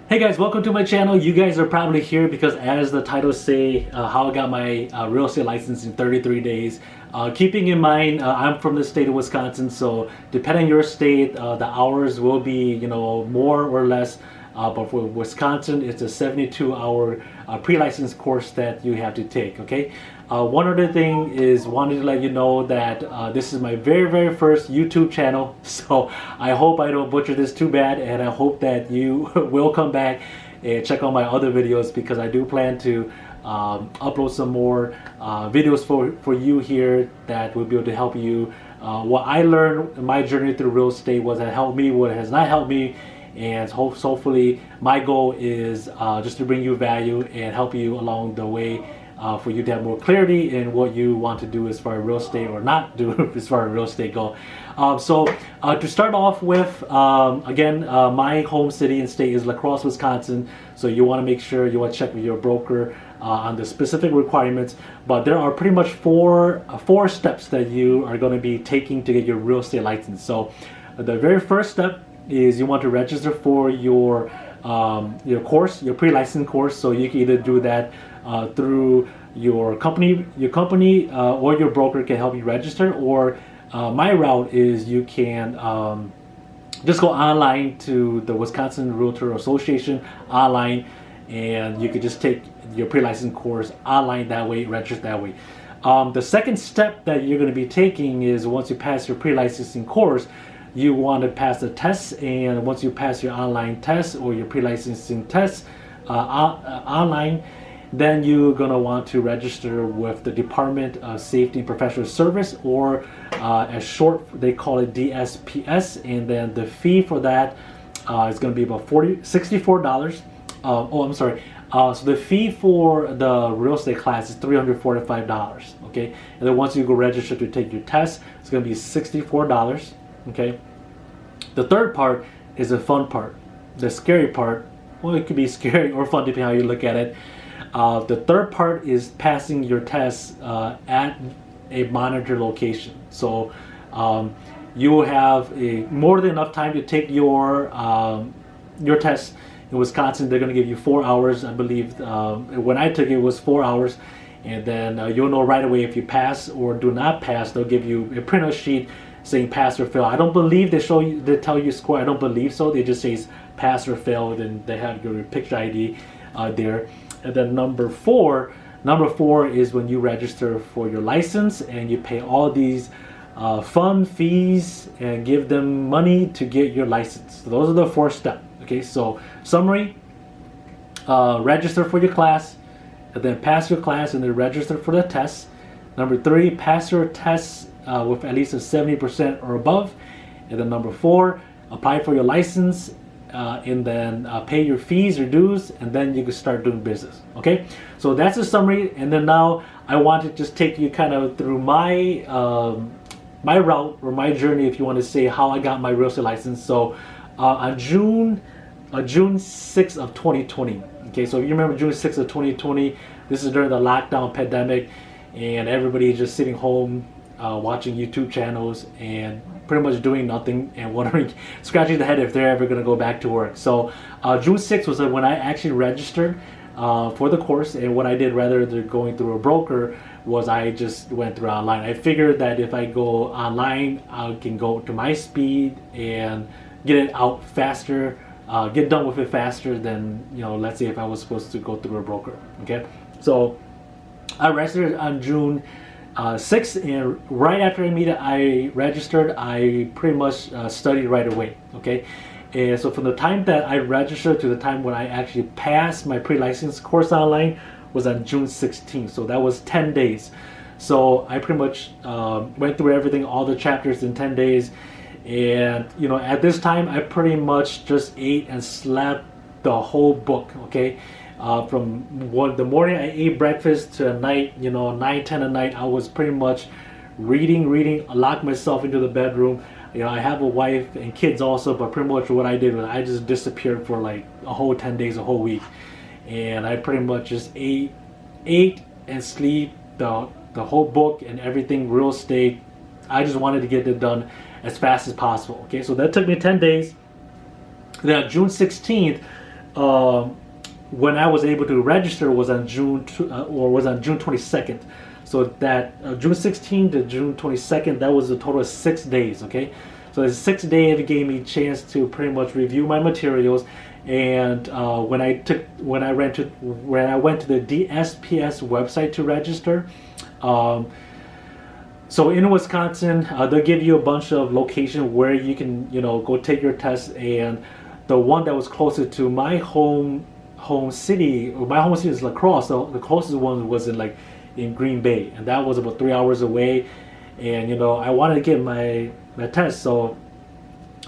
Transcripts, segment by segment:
Hey guys, welcome to my channel. You guys are probably here because, as the title say, how I got my real estate license in 33 days. Keeping in mind, I'm from the state of Wisconsin, so depending on your state, the hours will be, more or less. But for Wisconsin, it's a 72-hour pre-license course that you have to take. Okay. One other thing is wanted to let you know that this is my very first YouTube channel, so I hope I don't butcher this too bad, and I hope that you will come back and check out my other videos, because I do plan to upload some more videos for you here that will be able to help you. What I learned in my journey through real estate, what has helped me, what has not helped me, and hopefully my goal is just to bring you value and help you along the way, for you to have more clarity in what you want to do as far as real estate or not do as far as real estate go. So to start off with, again, my home city and state is La Crosse, Wisconsin. So you want to make sure you want to check with your broker on the specific requirements. But there are pretty much four steps that you are going to be taking to get your real estate license. So the very first step is you want to register for your course, your pre-license course. So you can either do that through your company, or your broker can help you register. Or my route is you can just go online to the Wisconsin Realtor Association online, and you could just take your pre-license course online that way, register that way. The second step that you're going to be taking is, once you pass your pre-licensing course, you want to pass the test. And once you pass your online test or your pre-licensing test online, then you're going to want to register with the Department of Safety and Professional Service, or as short they call it DSPS. And then the fee for that is going to be about $64. So the fee for the real estate class is $345. Okay, and then once you go register to take your test, it's going to be $64. Okay. The third part is the fun part, the scary part. Well, it could be scary or fun depending on how you look at it. The third part is passing your test at a monitored location. So you will have more than enough time to take your test. In Wisconsin, they're going to give you 4 hours, I believe. When I took it, it was 4 hours, and then you'll know right away if you pass or do not pass. They'll give you a printout sheet saying pass or fail. I don't believe they tell you score. I don't believe so. They just say pass or fail, and they have your picture ID there. And then number four is when you register for your license and you pay all these fund fees and give them money to get your license. So those are the 4 steps. Okay, so summary: register for your class, and then pass your class, and then register for the test. Number 3, pass your test with at least a 70% or above. And then number 4, apply for your license, and then pay your fees or dues, and then you can start doing business. Okay, so that's a summary. And then now I want to just take you kind of through my my route or my journey, if you want to say, how I got my real estate license. So on June 6th of 2020. Okay, so if you remember June 6th of 2020, this is during the lockdown pandemic, and everybody is just sitting home watching YouTube channels and pretty much doing nothing and wondering, scratching the head if they're ever going to go back to work. So June 6th was when I actually registered for the course. And what I did, rather than going through a broker, was I just went through online. I figured that if I go online, I can go to my speed and get it out faster, get done with it faster than, let's say if I was supposed to go through a broker. Okay, so I registered on June 6th, and right after I registered, I pretty much studied right away. Okay, and so from the time that I registered to the time when I actually passed my pre-license course online was on June 16th. So that was 10 days. So I pretty much went through everything, all the chapters in 10 days. And at this time, I pretty much just ate and slept the whole book. Okay, from the morning I ate breakfast to night, 9, 10 at night, I was pretty much reading. I locked myself into the bedroom. I have a wife and kids also, but pretty much what I did was I just disappeared for like a whole 10 days, a whole week, and I pretty much just ate and sleep the whole book and everything, real estate. I just wanted to get it done as fast as possible. Okay, so that took me 10 days. Then on June 16th, when I was able to register was on June 22nd. So that June 16th to June 22nd, that was a total of 6 days. Okay, so the 6th day it gave me a chance to pretty much review my materials. And when I went to the DSPS website to register, so in Wisconsin, they'll give you a bunch of locations where you can, go take your test. And the one that was closer to my home city, my home city is La Crosse. So the closest one was in Green Bay, and that was about 3 hours away. And I wanted to get my test, so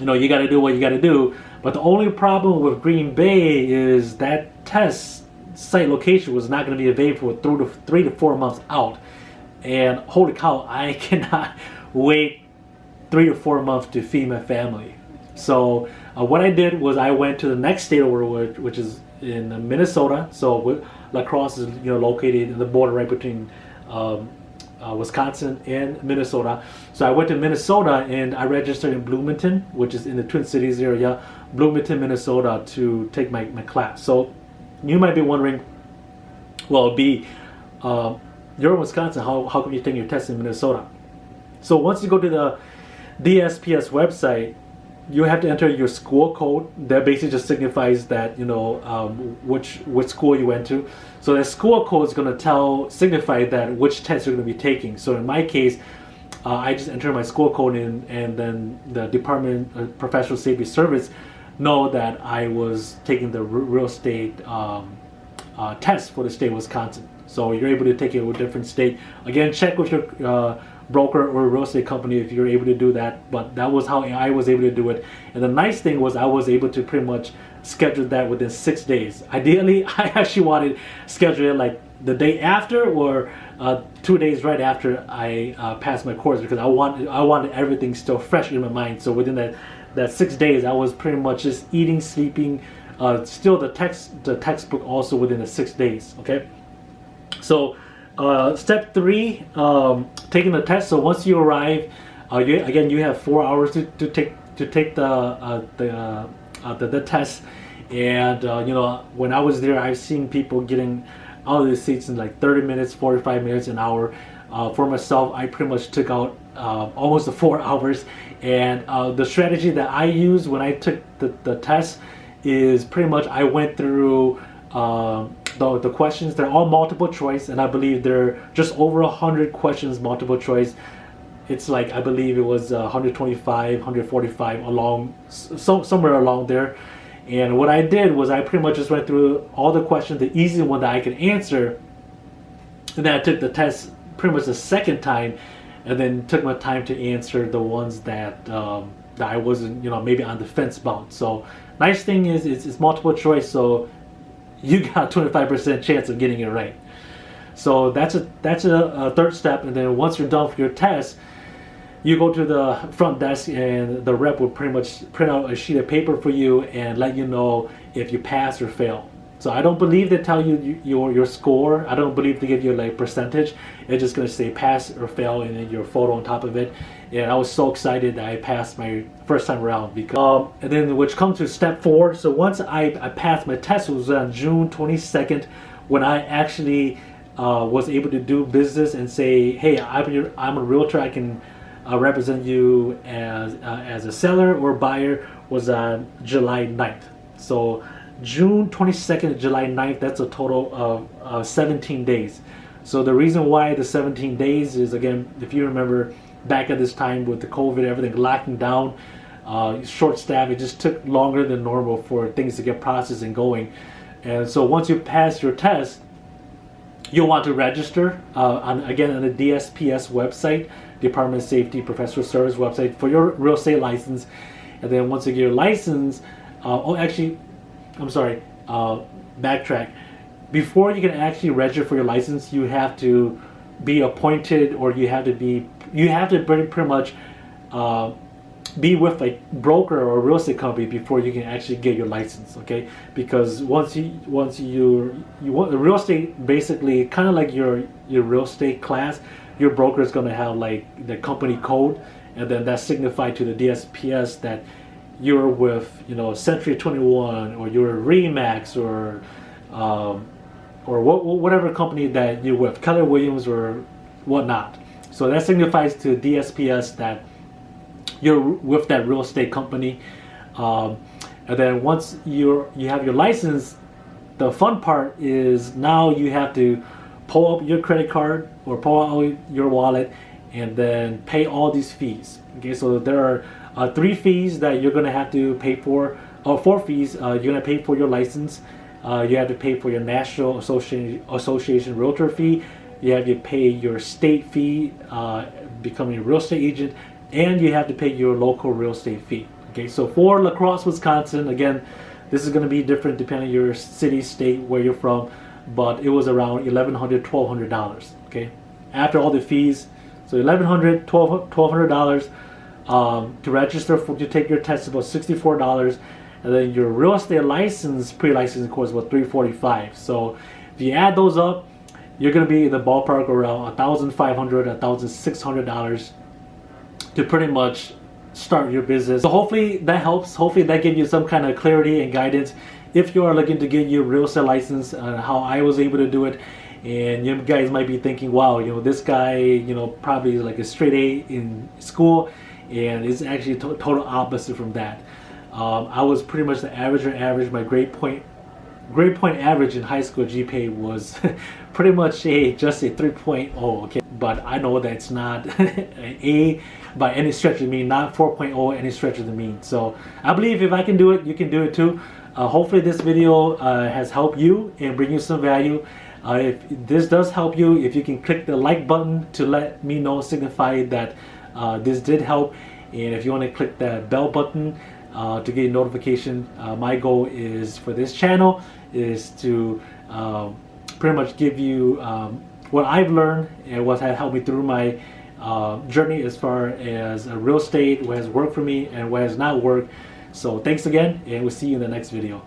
you got to do what you got to do. But the only problem with Green Bay is that test site location was not going to be available for 3 to 4 months out. And holy cow, I cannot wait 3 to 4 months to feed my family. So what I did was I went to the next state over, which is in Minnesota. So La Crosse is located in the border right between Wisconsin and Minnesota. So I went to Minnesota and I registered in Bloomington, which is in the Twin Cities area, Bloomington, Minnesota, to take my class. So you might be wondering, well, you're in Wisconsin, how come you take your test in Minnesota? So once you go to the DSPS website, you have to enter your school code. That basically just signifies that which school you went to. So the school code is going to signify that which test you're going to be taking. So in my case, I just enter my school code in, and then the Department of Professional Safety Service know that I was taking the real estate test for the state of Wisconsin. So you're able to take it with a different state. Again, check with your broker or real estate company if you're able to do that. But that was how I was able to do it. And the nice thing was I was able to pretty much schedule that within 6 days. Ideally, I actually wanted to schedule it like the day after or 2 days right after I passed my course, because I wanted everything still fresh in my mind. So within that 6 days, I was pretty much just eating, sleeping, still the textbook also within the 6 days. Okay. So step 3, taking the test. So once you arrive, you have 4 hours to take the test. And when I was there, I've seen people getting out of the seats in like 30 minutes, 45 minutes, an hour. For myself, I pretty much took out almost the 4 hours. And the strategy that I used when I took the test is pretty much I went through the questions. They're all multiple choice, and I believe they're just over 100 questions multiple choice. It's like, I believe it was 125, 145 along, somewhere along there. And what I did was I pretty much just went through all the questions, the easy one that I could answer, and then I took the test pretty much the second time, and then took my time to answer the ones that I wasn't, maybe on the fence about. So nice thing is it's multiple choice, so you got 25% chance of getting it right. So that's a third step. And then once you're done with your test, you go to the front desk, and the rep will pretty much print out a sheet of paper for you and let you know if you pass or fail. So I don't believe they tell you your score. I don't believe they give you like percentage. It's just gonna say pass or fail, and then your photo on top of it. And I was so excited that I passed my first time around, because and then which comes to step 4. So once I passed my test, it was on June 22nd when I actually was able to do business and say, hey, I'm a realtor. I can represent you as a seller or buyer, was on July 9th. So June 22nd to July 9th, that's a total of 17 days. So the reason why the 17 days is, again, if you remember back at this time with the COVID, everything locking down, short staff, it just took longer than normal for things to get processed and going. And so once you pass your test, you'll want to register on the DSPS website, Department of Safety Professional Service website, for your real estate license. And then once you get your license, backtrack. Before you can actually register for your license, you have to be appointed, or you have to pretty much be with a broker or a real estate company before you can actually get your license. Okay, because once you want the real estate, basically kind of like your real estate class, your broker is going to have like the company code, and then that's signified to the DSPS that you're with, you know, Century 21 or you're Remax or whatever company that you're with, Keller Williams or whatnot. So that signifies to DSPS that you're with that real estate company. And then once you have your license, the fun part is now you have to pull up your credit card or pull out your wallet and then pay all these fees. Okay, so there are 3 fees that you're gonna have to pay for, or 4 fees. You're gonna pay for your license. You have to pay for your National Association Realtor fee. You have to pay your state fee, becoming a real estate agent, and you have to pay your local real estate fee. Okay, so for La Crosse, Wisconsin, again, this is going to be different depending on your city, state, where you're from, but it was around $1,100, $1,200. Okay, after all the fees, so $1,100, $1,200 to register to take your test, about $64, and then your real estate license, pre-licensing course, about $345. So if you add those up, you're going to be in the ballpark around $1,500, $1,600 to pretty much start your business. So hopefully that helps. Hopefully that gives you some kind of clarity and guidance if you are looking to get your real estate license, how I was able to do it. And you guys might be thinking, wow, you know, this guy, you know, probably like a straight A in school, and it's actually total opposite from that. I was pretty much the average. My grade point average in high school GPA was pretty much just a 3.0. Okay, but I know that's not an A by any stretch of the mean, not 4.0 any stretch of the mean. So I believe if I can do it, you can do it too. Hopefully this video has helped you and bring you some value. If this does help you, if you can click the like button to let me know, signify that this did help. And if you want to click that bell button to get a notification, my goal is for this channel is to pretty much give you what I've learned and what has helped me through my journey as far as real estate, what has worked for me and what has not worked. So thanks again, and we'll see you in the next video.